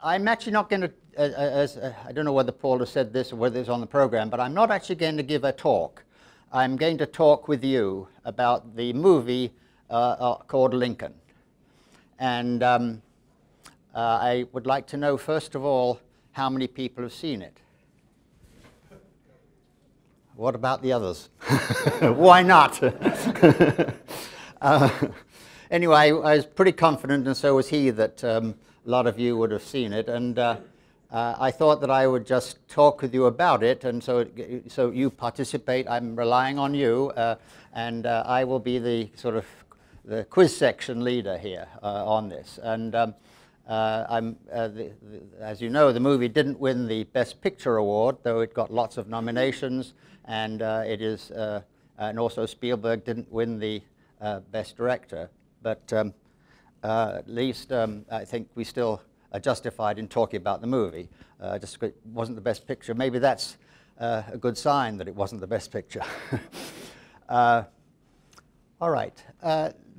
I'm actually not going to, I don't know whether Paul has said this or whether it's on the program, but I'm not actually going to give a talk. I'm going to talk with you about the movie called Lincoln. And I would like to know, first of all, how many people have seen it? What about the others? Why not? Anyway, I was pretty confident, and so was he, that a lot of you would have seen it. And I thought that I would just talk with you about it, and so you participate. I'm relying on you, and I will be the sort of the quiz section leader here on this. And as you know, the movie didn't win the Best Picture award, though it got lots of nominations, and and also Spielberg didn't win the Best Director. But at least I think we still are justified in talking about the movie. Just it wasn't the Best Picture. Maybe that's a good sign that it wasn't the Best Picture. All right.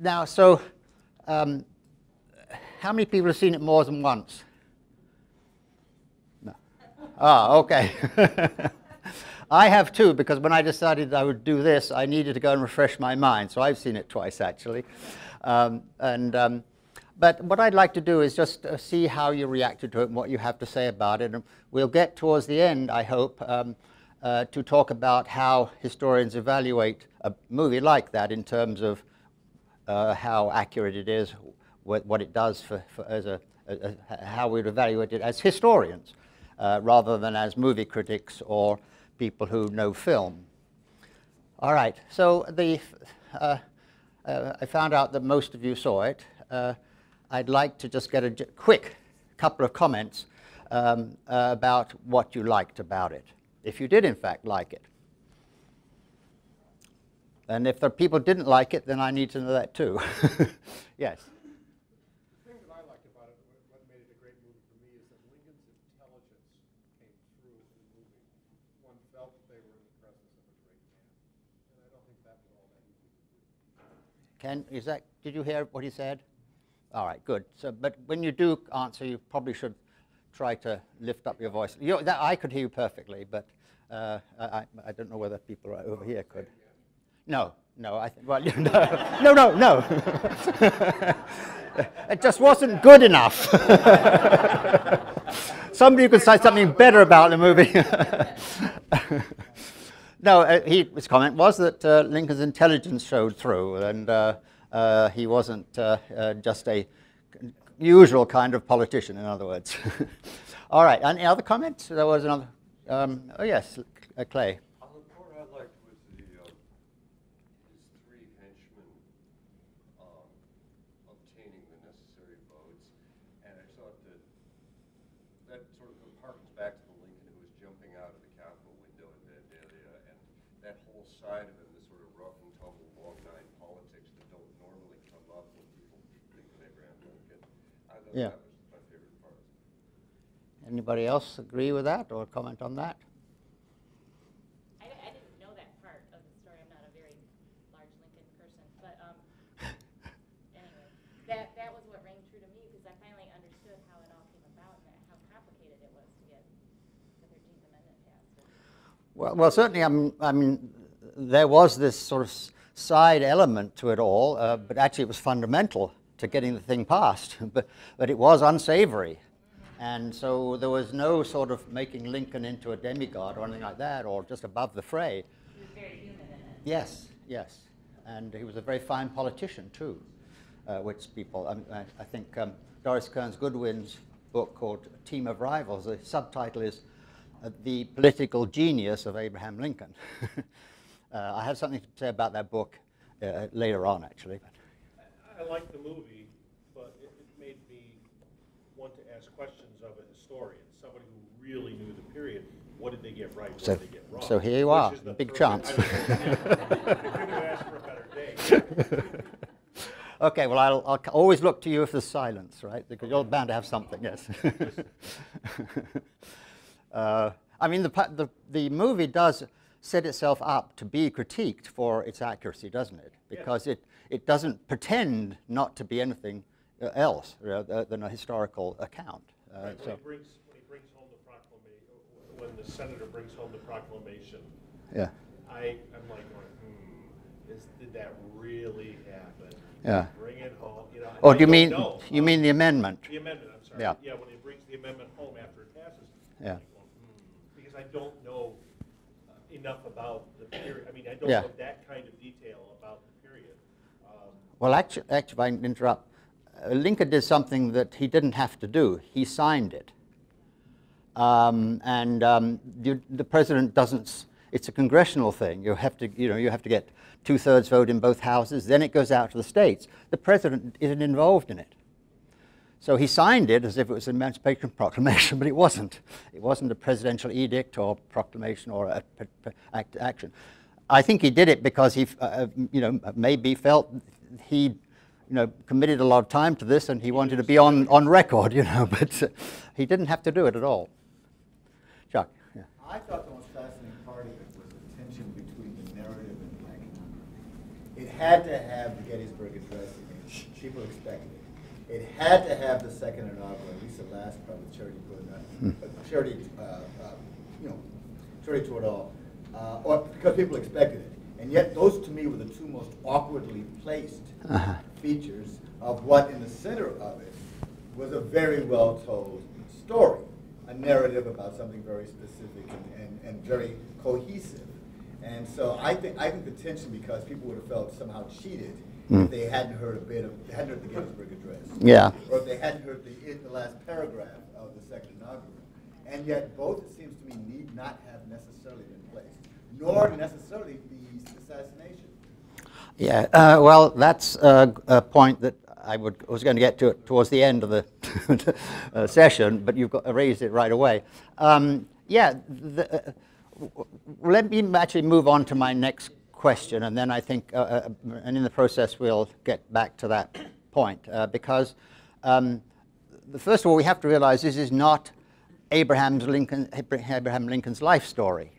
Now, so how many people have seen it more than once? No. Ah, okay. I have too, because when I decided I would do this, I needed to go and refresh my mind. So I've seen it twice, actually. But what I'd like to do is just see how you reacted to it and what you have to say about it. And we'll get towards the end, I hope, to talk about how historians evaluate a movie like that in terms of how accurate it is, what it does how we'd evaluate it as historians, rather than as movie critics or people who know film. All right, so I found out that most of you saw it. I'd like to just get a quick couple of comments about what you liked about it, if you did in fact like it. And if the people didn't like it, then I need to know that too. Yes? The thing that I liked about it, what made it a great movie for me, is that Lincoln's intelligence came through in the movie. One felt that they were in the presence of a great man. And I don't think that was all that easy to do. Ken, did you hear what he said? All right, good. So, but when you do answer, you probably should try to lift up your voice. I could hear you perfectly, but I don't know whether people right over here could. No, I think, well, no. It just wasn't good enough. Somebody could say something better about the movie. No, his comment was that Lincoln's intelligence showed through, and he wasn't just a usual kind of politician, in other words. All right, any other comments? There was another. Oh, yes, Clay. The part I liked was his three henchmen obtaining the necessary votes, and I thought that sort of harkens back to the Lincoln who was jumping out of the Capitol window at that area, and that whole side of him, the sort of rough and tumble, long-nine politics that don't normally come up when people think of Abraham Lincoln. I thought that was my favorite part. Anybody else agree with that or comment on that? I didn't know that part of the story. I'm not a very large Lincoln person, but anyway, that was what rang true to me, because I finally understood how it all came about and how complicated it was to get the 13th Amendment passed. Well, certainly, I mean, there was this sort of side element to it all, but actually it was fundamental to getting the thing passed. But it was unsavory. And so there was no sort of making Lincoln into a demigod or anything like that, or just above the fray. He was very human in it. Yes. And he was a very fine politician, too, which people, I think Doris Kearns Goodwin's book called Team of Rivals, the subtitle is The Political Genius of Abraham Lincoln. I have something to say about that book later on, actually. I liked the movie, but it made me want to ask questions of a historian, somebody who really knew the period. What did they get right? What did they get wrong? So here you are, a big chance. I couldn't have asked for a better day. Okay, well, I'll always look to you if there's silence, right? Because you're bound to have something, yes. I mean, the movie does set itself up to be critiqued for its accuracy, doesn't it? Because it doesn't pretend not to be anything else than a historical account. Right, So, when he brings home the proclamation, when the senator brings home the proclamation, yeah, I'm like going, did that really happen? yeah. Bring it home, you know. and Oh, I do you don't mean know. the amendment? The amendment, I'm sorry. Yeah. Yeah, when he brings the amendment home after it passes. Yeah. I'm like going, because I don't know enough about the period. I mean, I don't Yeah. know that kind of detail about the period. Well, actually, if I can interrupt, Lincoln did something that he didn't have to do. He signed it. The president doesn't. It's a congressional thing. You have to get 2/3 vote in both houses. Then it goes out to the states. The president isn't involved in it. So he signed it as if it was an Emancipation Proclamation, but it wasn't. It wasn't a presidential edict or proclamation or action. I think he did it because he, maybe felt he, committed a lot of time to this and he wanted to be on record, but he didn't have to do it at all. Chuck. Yeah. I thought the most fascinating part of it was the tension between the narrative and the economic. It had to have the Gettysburg Address in it. People expected it. It had to have the second inaugural, at least the last part with charity toward all, or because people expected it. And yet those to me were the two most awkwardly placed features of what in the center of it was a very well told story, a narrative about something very specific and very cohesive. And so I think the tension, because people would have felt somehow cheated if they hadn't heard the Gettysburg Address. Yeah. Or if they hadn't heard the last paragraph of the second inaugural. And yet both, it seems to me, need not have necessarily been placed, nor necessarily the assassination. Yeah, well, that's a point that I was going to get to towards the end of the session, but you've raised it right away. Let me actually move on to my next question, and then I think, and in the process, we'll get back to that point, because first of all, we have to realize this is not Abraham Lincoln's life story.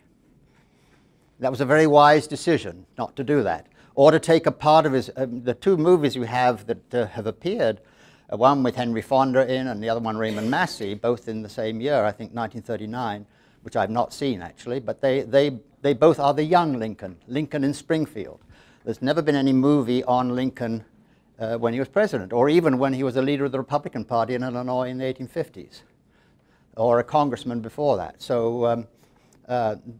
That was a very wise decision not to do that, or to take a part of his. The two movies we have that have appeared, one with Henry Fonda in, and the other one Raymond Massey, both in the same year, I think 1939, which I've not seen actually, but they both are the young Lincoln in Springfield. There's never been any movie on Lincoln when he was president, or even when he was a leader of the Republican Party in Illinois in the 1850s, or a congressman before that. So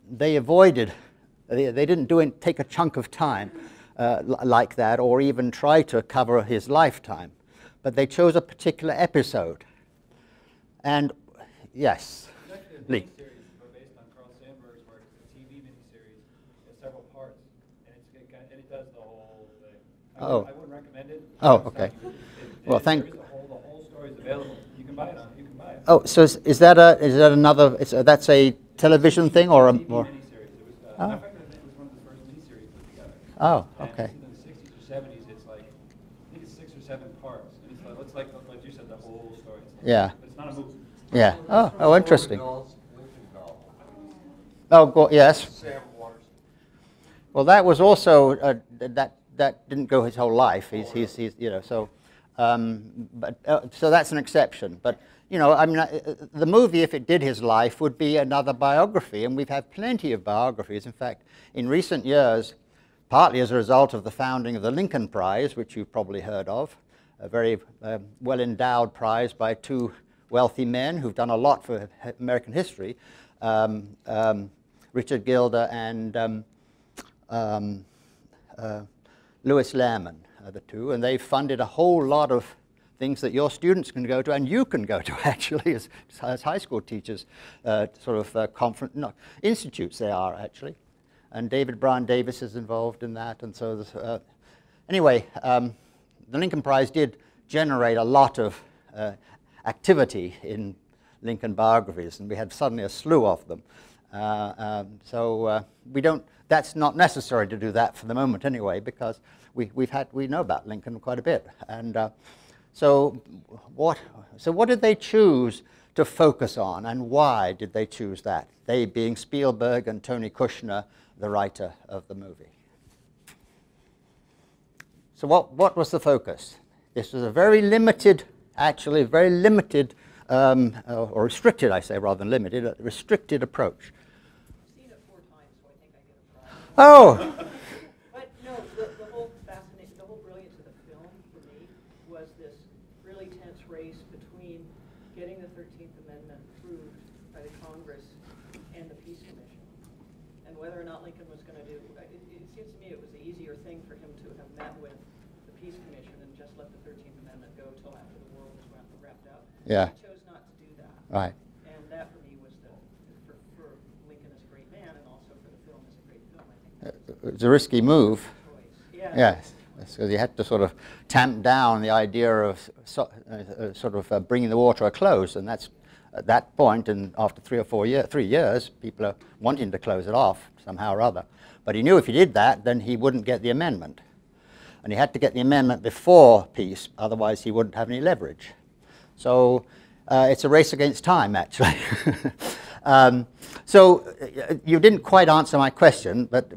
they avoided. They didn't take a chunk of time like that, or even try to cover his lifetime. But they chose a particular episode. And yes, Lee. Based on Carl Sandburg's work, it's a TV miniseries. It's several parts, and it does the whole thing. I wouldn't recommend it. Oh, okay. Well, thank. The whole story is available. You can buy it. Oh, so is that another? That's a television thing or a? TV Or? miniseries. It was. It was one of the first miniseries put together. Oh, And okay. in the 60s or 70s, it's like I think it's 6 or 7 parts, and it's like you said, the whole story. Yeah. But it's not a movie. Yeah. Oh, interesting. Lincoln novel. Oh, yes. Sam Waterston. Well, that was also that didn't go his whole life. He's so, so that's an exception. But I mean, the movie, if it did his life, would be another biography, and we've had plenty of biographies. In fact, in recent years, partly as a result of the founding of the Lincoln Prize, which you've probably heard of, a very well-endowed prize by two wealthy men who've done a lot for American history, Richard Gilder and Lewis Lerman are the two, and they've funded a whole lot of things that your students can go to, and you can go to actually as high school teachers, institutes they are actually. And David Brown Davis is involved in that, and so there's, anyway, the Lincoln Prize did generate a lot of activity in Lincoln biographies, and we had suddenly a slew of them. That's not necessary to do that for the moment anyway, because we know about Lincoln quite a bit. And so what did they choose to focus on, and why did they choose that? They being Spielberg and Tony Kushner, the writer of the movie. So what was the focus? This was a very limited or restricted, I say, rather than limited, a restricted approach. I've seen it 4 times, so I think I get a prize. Oh! But no, the whole brilliance of the film for me was this really tense race between getting the 13th Amendment approved by the Congress and the Peace Commission, and whether or not Lincoln was going to do. It seems to me it was the easier thing for him to have met with the Peace Commission and just let the 13th Amendment go till after the war was wrapped up. Yeah. He chose not to do that. Right. And that for me was for Lincoln as a great man, and also for the film as a great film. I think It was a risky move. choice. Yes, because you had to sort of tamp down the idea of bringing the war to a close, and that's at that point, and after 3 years, people are wanting to close it off somehow or other. But he knew if he did that, then he wouldn't get the amendment. And he had to get the amendment before peace, otherwise he wouldn't have any leverage. So it's a race against time, actually. You didn't quite answer my question, but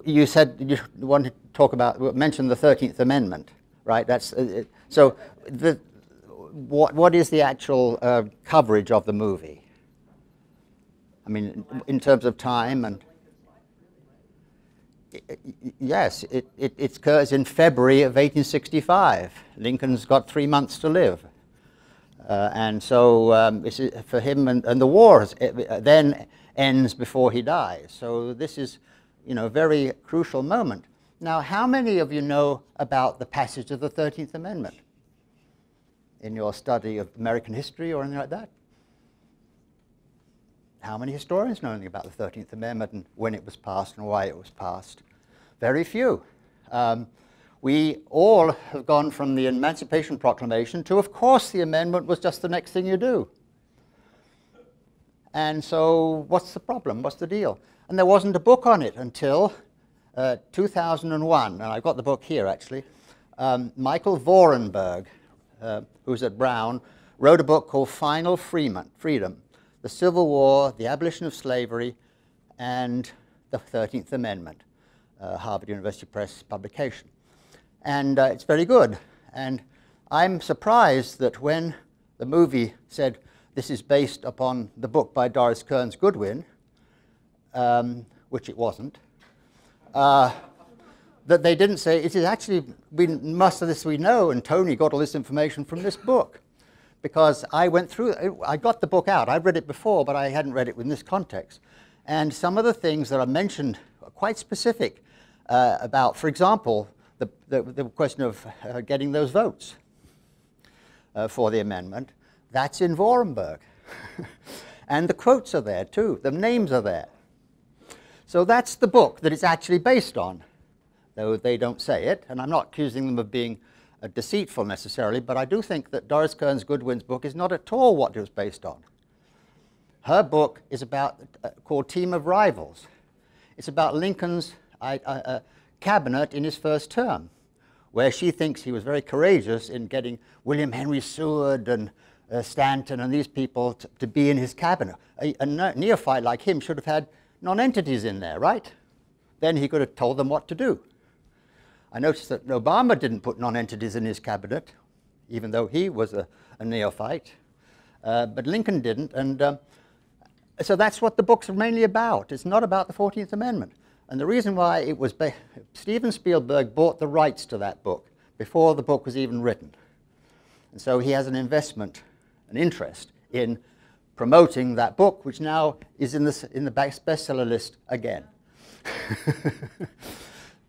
you said you wanted to talk about, mention the 13th Amendment, right? That's so. What is the actual coverage of the movie? I mean, in terms of time and. Yes, it occurs in February of 1865. Lincoln's got 3 months to live. And so for him, and the war then ends before he dies. So this is, a very crucial moment. Now, how many of you know about the passage of the 13th Amendment in your study of American history or anything like that? How many historians know anything about the 13th Amendment and when it was passed and why it was passed? Very few. We all have gone from the Emancipation Proclamation to, of course, the amendment was just the next thing you do. And so what's the problem? What's the deal? And there wasn't a book on it until 2001. And I've got the book here, actually. Michael Vorenberg, who's at Brown, wrote a book called Final Freedom, the Civil War, the Abolition of Slavery, and the 13th Amendment, Harvard University Press publication. And it's very good. And I'm surprised that when the movie said this is based upon the book by Doris Kearns Goodwin, which it wasn't, that they didn't say, it is actually, most of this we know, and Tony got all this information from this book. Because I went through, I got the book out. I'd read it before, but I hadn't read it in this context. And some of the things that are mentioned are quite specific about, for example, the question of getting those votes for the amendment. That's in Vorenberg. And the quotes are there, too. The names are there. So that's the book that it's actually based on, though they don't say it. And I'm not accusing them of being deceitful necessarily, but I do think that Doris Kearns Goodwin's book is not at all what it was based on. Her book is about, called Team of Rivals. It's about Lincoln's cabinet in his first term, where she thinks he was very courageous in getting William Henry Seward and Stanton and these people to be in his cabinet. A neophyte like him should have had non-entities in there, right? Then he could have told them what to do. I noticed that Obama didn't put non-entities in his cabinet, even though he was a neophyte. But Lincoln didn't. And so that's what the book's mainly about. It's not about the 14th Amendment. And the reason why it was Steven Spielberg bought the rights to that book before the book was even written. And so he has an investment, an interest in promoting that book, which now is in the bestseller list again.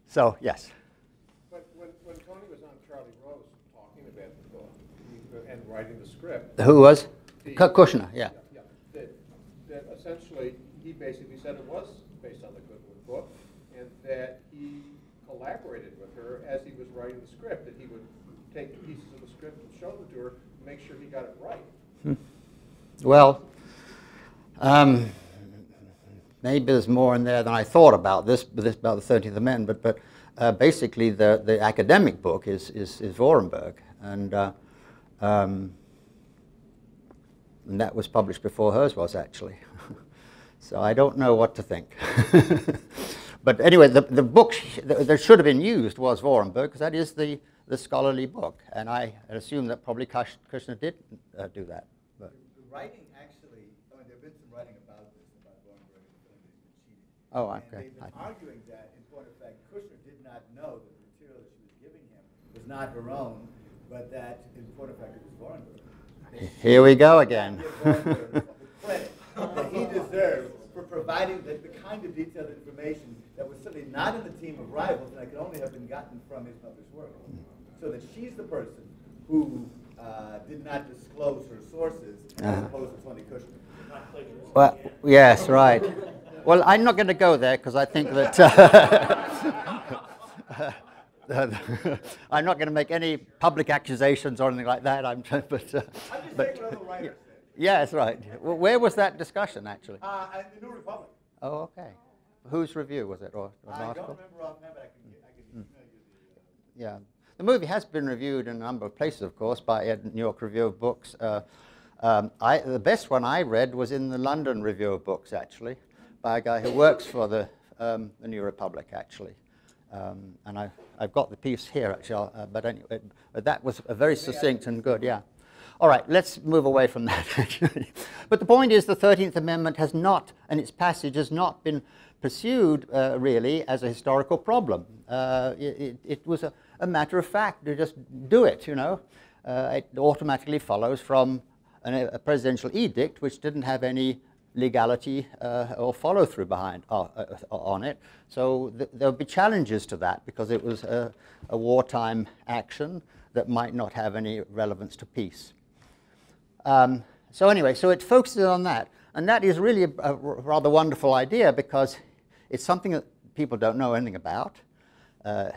So, yes. But when Tony was on Charlie Rose talking about the book and writing the script. Who was? Kushner, yeah. That essentially he basically said it was based on the Goodwin book, and that he collaborated with her as he was writing the script, that he would take the pieces of the script and show them to her to make sure he got it right. Well, maybe there's more in there than I thought about about the 13th Amendment, but basically the academic book is Vorenberg, and that was published before hers was, actually. So I don't know what to think. But anyway, the book that should have been used was Vorenberg, because that is the the scholarly book. And I assume that probably Kushner did do that. But. The writing actually, I mean, there have been some writing about this, about Warrenberg and the film that he's been cheated. Oh, And okay. they've been arguing that, in point of fact, Kushner did not know that the material that she was giving him was not her own, but that, in point of fact, it was Warrenberg. Here we go again. The credit that he deserves for providing the kind of detailed information that was certainly not in the team of rivals and that could only have been gotten from his mother's work. So that she's the person who did not disclose her sources as opposed to Tony Kushner. Well, yes, right. Well, I'm not going to go there because I think that I'm not going to make any public accusations or anything like that. But saying what other writers said. yes, right. Well, where was that discussion actually? At the New Republic. Oh, okay. Whose review was it, or an I article? don't remember offhand, but I can email you the... Yeah. The movie has been reviewed in a number of places, of course, by a New York Review of Books. The best one I read was in the London Review of Books, actually, by a guy who works for the New Republic, actually. And I've got the piece here, actually, but anyway, that was a very succinct and good, yeah. All right, let's move away from that, actually. But the point is the 13th Amendment has not, and its passage has not been pursued, really, as a historical problem. It was a matter of fact to just do it, you know. It automatically follows from a presidential edict which didn't have any legality or follow-through behind on it. So there would be challenges to that because it was a wartime action that might not have any relevance to peace. So anyway, so it focuses on that. And that is really a rather wonderful idea because it's something that people don't know anything about,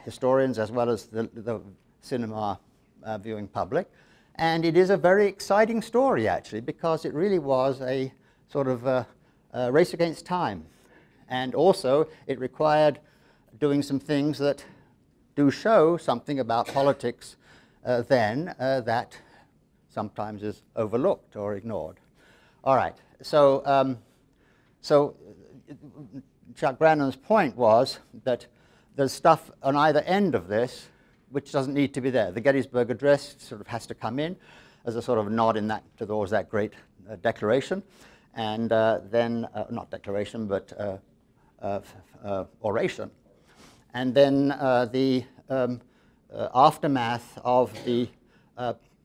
historians as well as the cinema viewing public. And it is a very exciting story, actually, because it really was a sort of a race against time. And also, it required doing some things that do show something about politics then that sometimes is overlooked or ignored. All right, so, Chuck Brannon's point was that there's stuff on either end of this which doesn't need to be there. The Gettysburg Address sort of has to come in as a sort of nod in that towards that great declaration, and then not declaration but oration, and then the aftermath of the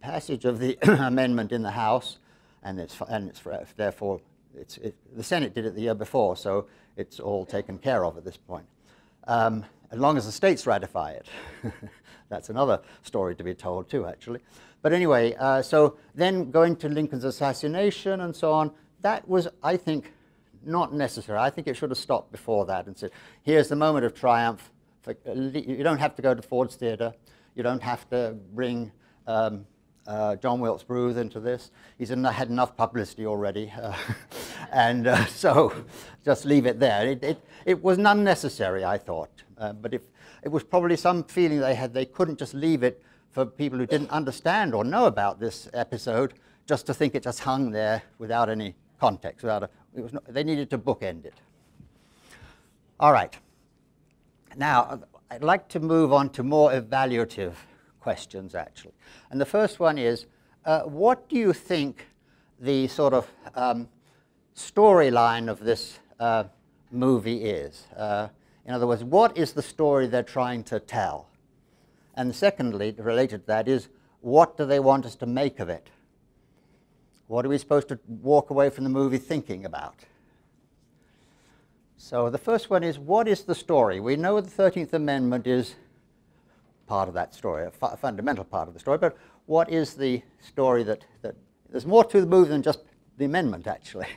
passage of the amendment in the House, and therefore the Senate did it the year before, so it's all taken care of at this point. As long as the states ratify it. That's another story to be told too, actually. But anyway, so then going to Lincoln's assassination and so on, that was, I think, not necessary. I think it should have stopped before that and said, here's the moment of triumph. You don't have to go to Ford's Theatre. You don't have to bring John Wilkes Booth into this. He's had enough publicity already. And so just leave it there. It was unnecessary, I thought. But it was probably some feeling they had they couldn't just leave it for people who didn't understand or know about this episode, just to think it just hung there without any context. They needed to bookend it. All right. Now, I'd like to move on to more evaluative questions, actually. And the first one is, what do you think the sort of storyline of this movie is? In other words, what is the story they're trying to tell? And secondly, related to that, is what do they want us to make of it? What are we supposed to walk away from the movie thinking about? So the first one is, what is the story? We know the 13th Amendment is part of that story, a fundamental part of the story, but what is the story that there's more to the movie than just the amendment, actually?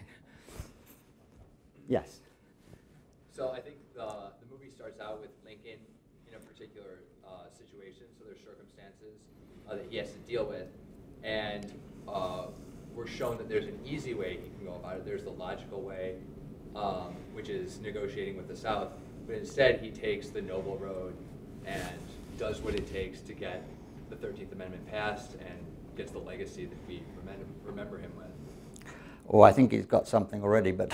Yes? So I think the movie starts out with Lincoln in a particular situation, so there's circumstances that he has to deal with, and we're shown that there's an easy way he can go about it. There's the logical way, which is negotiating with the South, but instead he takes the noble road and does what it takes to get the 13th Amendment passed and gets the legacy that we remember him with. Oh, I think he's got something already, but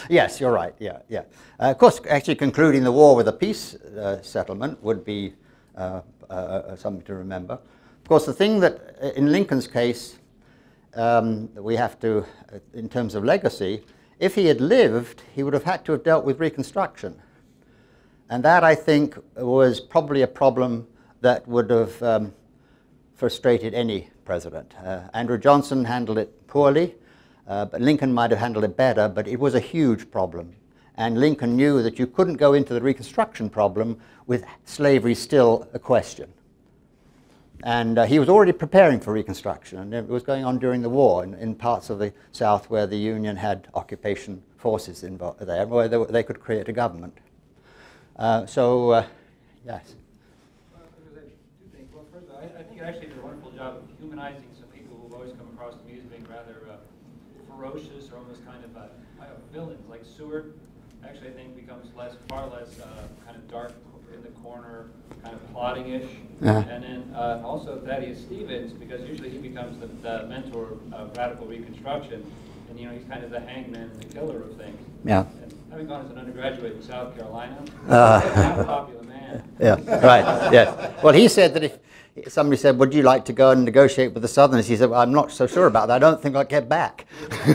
yes, you're right, yeah. Of course, actually concluding the war with a peace settlement would be something to remember. Of course, the thing that, in Lincoln's case, that we have to, in terms of legacy, if he had lived, he would have had to have dealt with Reconstruction. And that, I think, was probably a problem that would have frustrated any president. Andrew Johnson handled it poorly, but Lincoln might have handled it better, but it was a huge problem. And Lincoln knew that you couldn't go into the Reconstruction problem with slavery still a question. And he was already preparing for Reconstruction, and it was going on during the war in parts of the South where the Union had occupation forces involved there, where they could create a government. Yes. I think it actually did a wonderful job of humanizing some people who've always come across to me as being rather ferocious or almost kind of villains, like Seward. Actually, I think becomes far less kind of dark in the corner, kind of plotting-ish. And then also Thaddeus Stevens, because usually he becomes the mentor of radical Reconstruction, and he's kind of the hangman and the killer of things. Yeah. And having gone as an undergraduate in South Carolina, not a popular man. Yeah, right, yes. Well, he said that if somebody said, would you like to go and negotiate with the Southerners? He said, well, I'm not so sure about that. I don't think I'll get back. I teach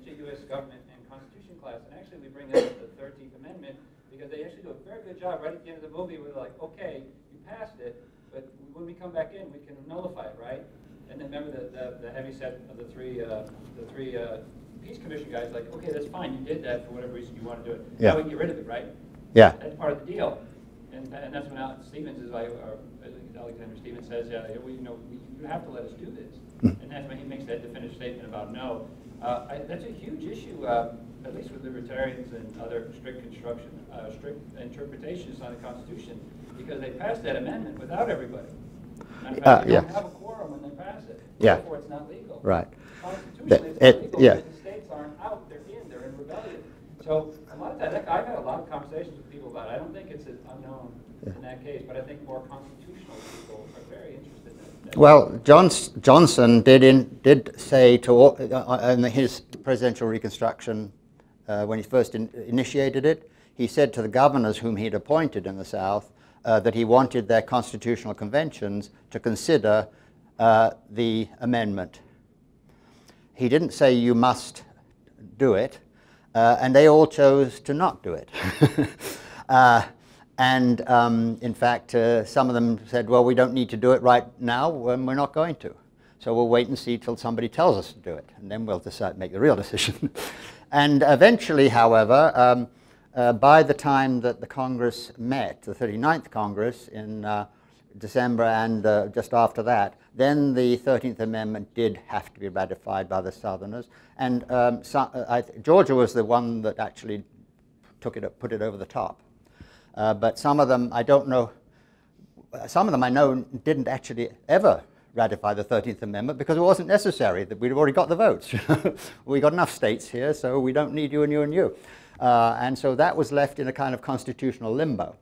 a U.S. government and Constitution class, and actually we bring up the 13th Amendment because they actually do a very good job right at the end of the movie. We're like, okay, you passed it, but when we come back in, we can nullify it, right? And then remember the heavy set of the three Peace Commission guys, like, okay, that's fine, you did that for whatever reason you want to do it. Yeah. Now we can get rid of it, right? Yeah. That's part of the deal. And that's when Stevens is like, or Alexander Stevens says, yeah, you have to let us do this. And that's when he makes that definitive statement about no. That's a huge issue, at least with libertarians and other strict interpretations on the Constitution, because they passed that amendment without everybody. And in fact, they don't have a quorum when they pass it. Yeah. Therefore, it's not legal. Right. Constitutionally, it's not legal yeah. because the states aren't out, they're in rebellion. So a lot of that, I've had a lot of conversations with people about it. I don't think it's unknown in that case, but I think more constitutional people are very interested in it. Well, Johnson did say in his presidential Reconstruction, when he first initiated it, he said to the governors whom he'd appointed in the South that he wanted their constitutional conventions to consider the amendment. He didn't say you must do it, and they all chose to not do it. In fact, some of them said, well, we don't need to do it right now when we're not going to. So we'll wait and see till somebody tells us to do it, and then we'll decide, make the real decision. And eventually, however, by the time that the Congress met, the 39th Congress in December and just after that, then the 13th Amendment did have to be ratified by the Southerners. And Georgia was the one that actually put it over the top. But some of them, I don't know, some of them I know didn't actually ever ratify the 13th Amendment because it wasn't necessary, that we'd already got the votes. We got enough states here, so we don't need you and you and you. And so that was left in a kind of constitutional limbo.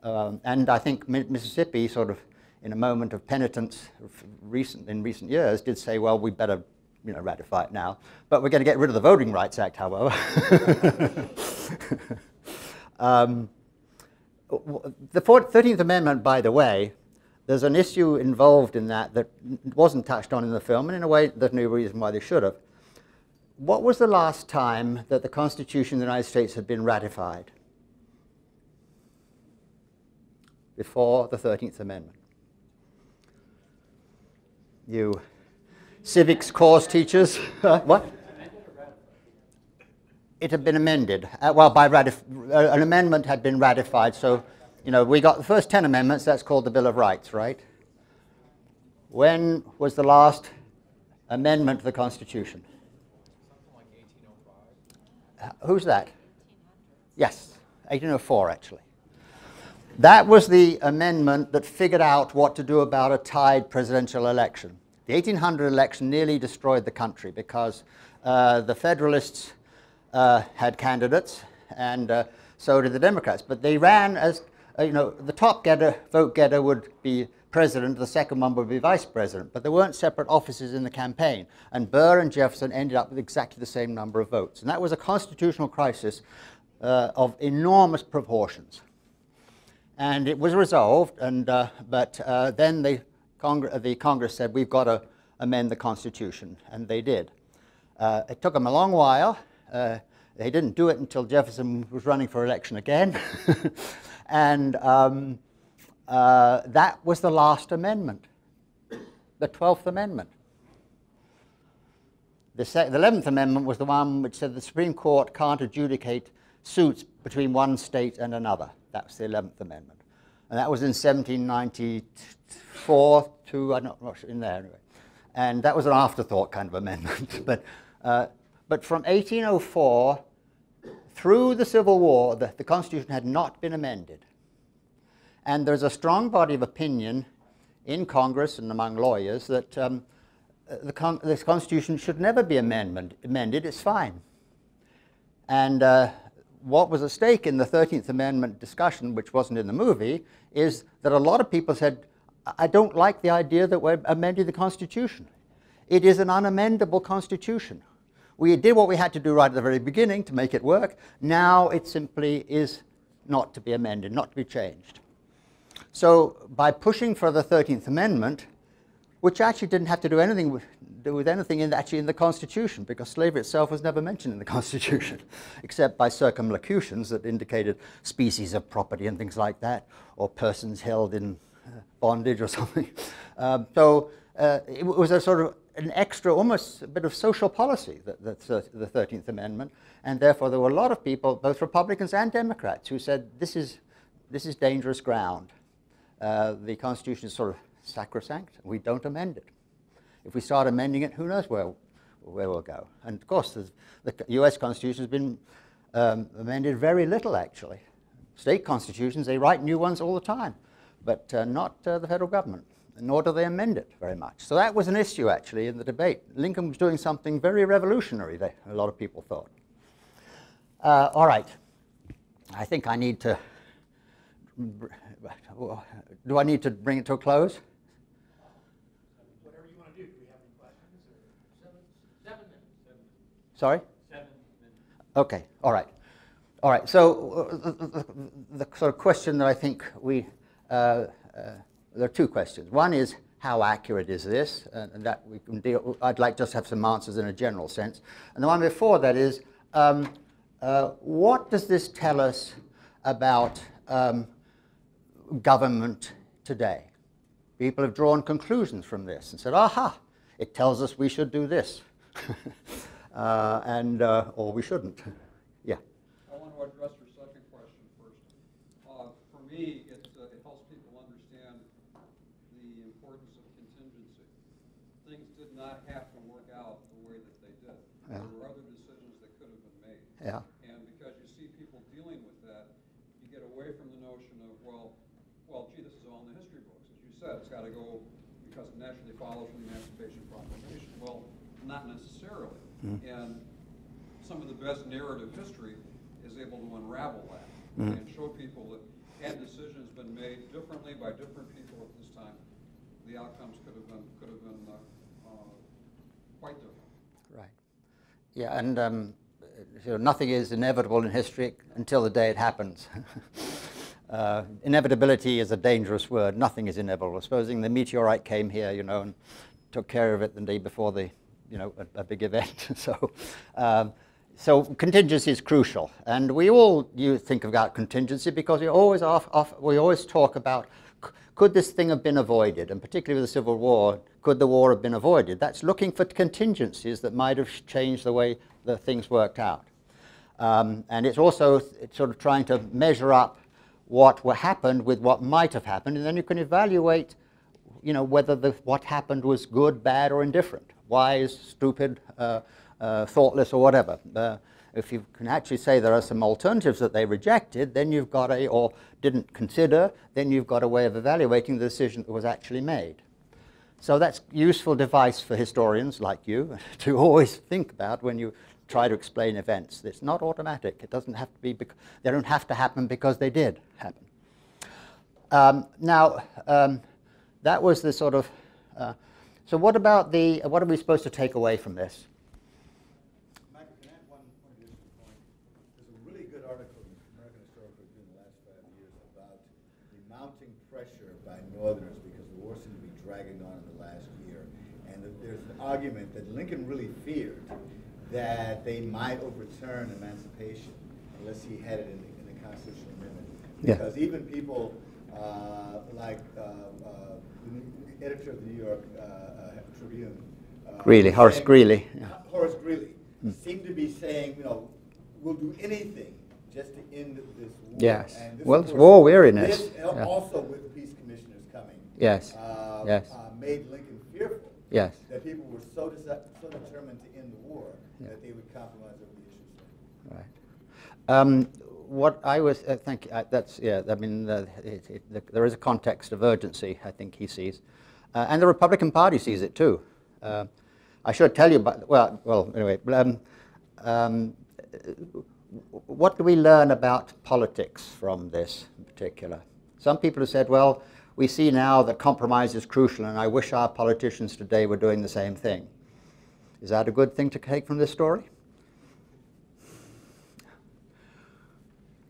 And I think Mississippi, sort of in a moment of penitence in recent years, did say, well, we better ratify it now. But we're going to get rid of the Voting Rights Act, however. The 13th Amendment, by the way, there's an issue involved in that wasn't touched on in the film, and in a way there's no reason why they should have. What was the last time that the Constitution of the United States had been ratified? Before the 13th Amendment. You civics course teachers, what? It had been amended. Well, by an amendment had been ratified. So, we got the first 10 amendments. That's called the Bill of Rights, right? When was the last amendment to the Constitution? Something like 1805. Who's that? Yes, 1804, actually. That was the amendment that figured out what to do about a tied presidential election. The 1800 election nearly destroyed the country because the Federalists had candidates, and so did the Democrats. But they ran as, the top vote getter would be president, the second one would be vice president. But there weren't separate offices in the campaign. And Burr and Jefferson ended up with exactly the same number of votes. And that was a constitutional crisis of enormous proportions. And it was resolved, and, but then the Congress said, we've got to amend the Constitution, and they did. It took them a long while. They didn't do it until Jefferson was running for election again. And that was the last amendment, the 12th Amendment. The 11th Amendment was the one which said the Supreme Court can't adjudicate suits between one state and another. That was the 11th Amendment. And that was in 1794 to, I'm not sure, in there anyway. And that was an afterthought kind of amendment. But from 1804 through the Civil War, the Constitution had not been amended. And there's a strong body of opinion in Congress and among lawyers that this Constitution should never be amended. It's fine. And what was at stake in the 13th Amendment discussion, which wasn't in the movie, is that a lot of people said, I don't like the idea that we're amending the Constitution. It is an unamendable Constitution. We did what we had to do right at the very beginning to make it work. Now it simply is not to be amended, not to be changed. So by pushing for the 13th Amendment, which actually didn't have to do anything with anything in the Constitution, because slavery itself was never mentioned in the Constitution, except by circumlocutions that indicated species of property and things like that, or persons held in bondage or something. It was a sort of an extra, almost a bit of social policy, the 13th Amendment, and therefore there were a lot of people, both Republicans and Democrats, who said this is dangerous ground. The Constitution is sort of sacrosanct. We don't amend it. If we start amending it, who knows where we'll go. And of course, the U.S. Constitution has been amended very little, actually. State constitutions, they write new ones all the time, but not the federal government, nor do they amend it very much. So that was an issue, actually, in the debate. Lincoln was doing something very revolutionary, a lot of people thought. All right. I think I need to... Do I need to bring it to a close? Whatever you want to do. Do we have any questions? Or 7 minutes. Sorry? 7 minutes. Okay. All right. All right. So the sort of question that I think there are two questions. One is, how accurate is this? And that we can deal. I'd like just to have some answers in a general sense. And the one before that is, what does this tell us about government today? People have drawn conclusions from this and said, aha, it tells us we should do this. Or we shouldn't. Yeah. I want to address your second question first. For me, it helps people understand the importance of contingency. Things did not have to work out the way that they did. Yeah. There were other decisions that could have been made. Yeah. And because you see people dealing with that, you get away from the notion of, well, gee, this is all in the history books. As you said, it's got to go because it naturally follows from the Emancipation Proclamation. Well, not necessarily. And some of the best narrative history is able to unravel that and show people that had decisions been made differently by different people at this time, the outcomes could have been quite different. Right. Yeah, and nothing is inevitable in history until the day it happens. Inevitability is a dangerous word. Nothing is inevitable. Supposing the meteorite came here, and took care of it the day before a big event. So contingency is crucial, and we all think about contingency because we always talk about, could this thing have been avoided, and particularly with the Civil War, could the war have been avoided? That's looking for contingencies that might have changed the way the things worked out, and it's also sort of trying to measure up what happened with what might have happened, and then you can evaluate, whether what happened was good, bad, or indifferent, wise, stupid, thoughtless, or whatever. If you can actually say there are some alternatives that they rejected, then you've got or didn't consider, then you've got a way of evaluating the decision that was actually made. So that's a useful device for historians like you to always think about when you try to explain events. It's not automatic. It doesn't have to be, they don't have to happen because they did happen. That was the sort of, so what about what are we supposed to take away from this? Michael, can I add one additional point? There's a really good article in American Historical Review in the last 5 years about the Northerners because the war seemed to be dragging on in the last year. And there's an argument that Lincoln really feared that they might overturn emancipation unless he had it in the Constitutional Amendment. Yeah. Because even people like the editor of the New York Tribune, Horace Greeley. Yeah. Horace Greeley seemed to be saying, we'll do anything just to end this war. Yes. And this, Well, of it's course, war weariness. This, Yeah. also with the peace commissioners coming, Yes. Yes. Made Lincoln fearful Yes. that people were so determined to end the war that they would compromise over the issues. Right. What I was thinking, that's, yeah, I mean, there is a context of urgency, I think he sees. And the Republican Party sees it too. I should tell you about, well, anyway, what do we learn about politics from this in particular? Some people have said, well, we see now that compromise is crucial, and I wish our politicians today were doing the same thing. Is that a good thing to take from this story?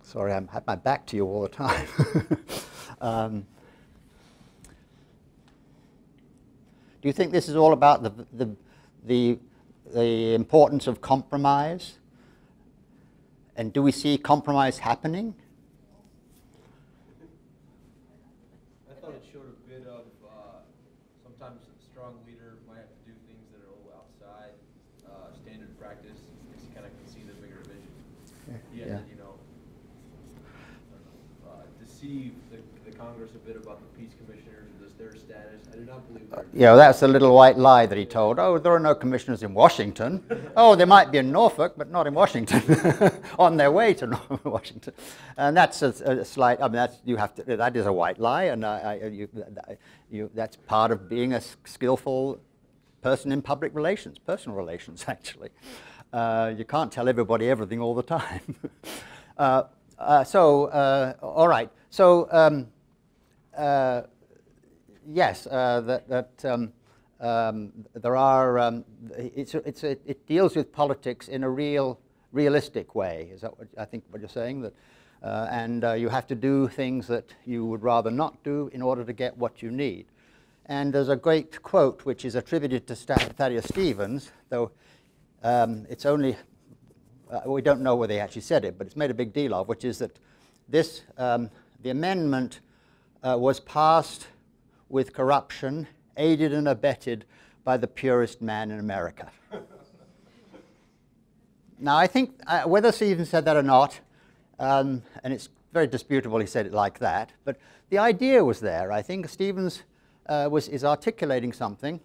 Sorry, I have my back to you all the time. Do you think this is all about the importance of compromise? And do we see compromise happening? I thought it showed a bit of sometimes a strong leader might have to do things that are a little outside standard practice because you kind of can see the bigger vision. He had to, deceive the Congress a bit about the peace commissioners and their status. I do not believe that. Yeah, that's a little white lie that he told. Oh, there are no commissioners in Washington. Oh, there might be in Norfolk, but not in Washington. On their way to Washington, and that's a slight. I mean, that is a white lie, and that's part of being a skillful person in public relations, personal relations, actually. You can't tell everybody everything all the time. All right. So, yes, there are. It deals with politics in a realistic way. Is that what I think? What you're saying, that, and you have to do things that you would rather not do in order to get what you need. And there's a great quote which is attributed to Thaddeus Stevens, though it's only. We don't know whether he actually said it, but it's made a big deal of, which is that this, the amendment was passed with corruption, aided and abetted by the purest man in America. Now, I think whether Stevens said that or not, and it's very disputable he said it like that, but the idea was there. I think Stevens is articulating something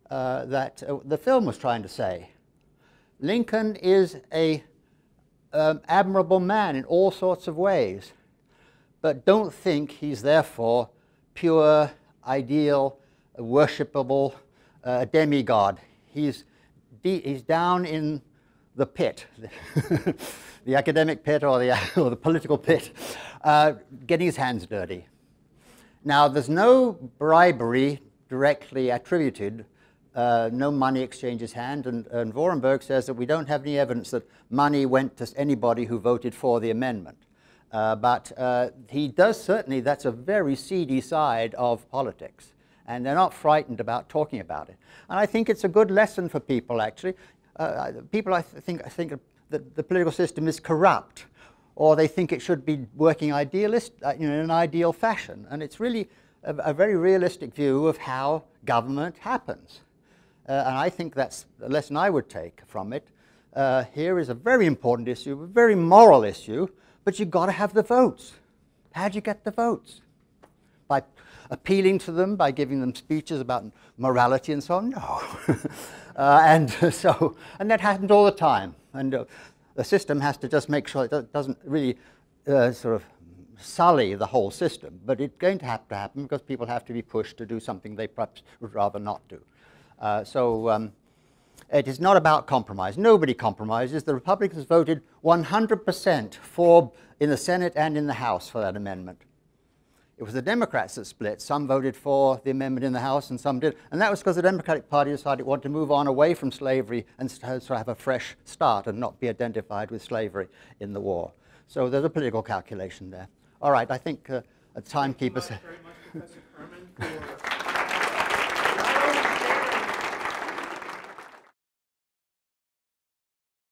that the film was trying to say. Lincoln is a admirable man in all sorts of ways, but don't think he's therefore pure, ideal, worshipable, demigod. He's down in the pit, the academic pit or the political pit, getting his hands dirty. Now, there's no bribery directly attributed. No money exchanges hands, and Vorenberg says that we don't have any evidence that money went to anybody who voted for the amendment. But he does certainly, that's a very seedy side of politics, and they're not frightened about talking about it. And I think it's a good lesson for people, actually. People, I think that the political system is corrupt, or they think it should be working in an ideal fashion. And it's really a very realistic view of how government happens. And I think that's the lesson I would take from it. Here is a very important issue, a very moral issue, but you've got to have the votes. How do you get the votes? By appealing to them, by giving them speeches about morality and so on? No. And that happens all the time. And the system has to just make sure it doesn't really sort of sully the whole system. But it's going to have to happen because people have to be pushed to do something they perhaps would rather not do. It is not about compromise. Nobody compromises. The Republicans voted 100% for in the Senate and in the House for that amendment. It was the Democrats that split. Some voted for the amendment in the House and some did. And that was because the Democratic Party decided it wanted to move on away from slavery and sort of have a fresh start and not be identified with slavery in the war. So there's a political calculation there. All right, I think a timekeeper said. Thank you very much, Professor Perman. for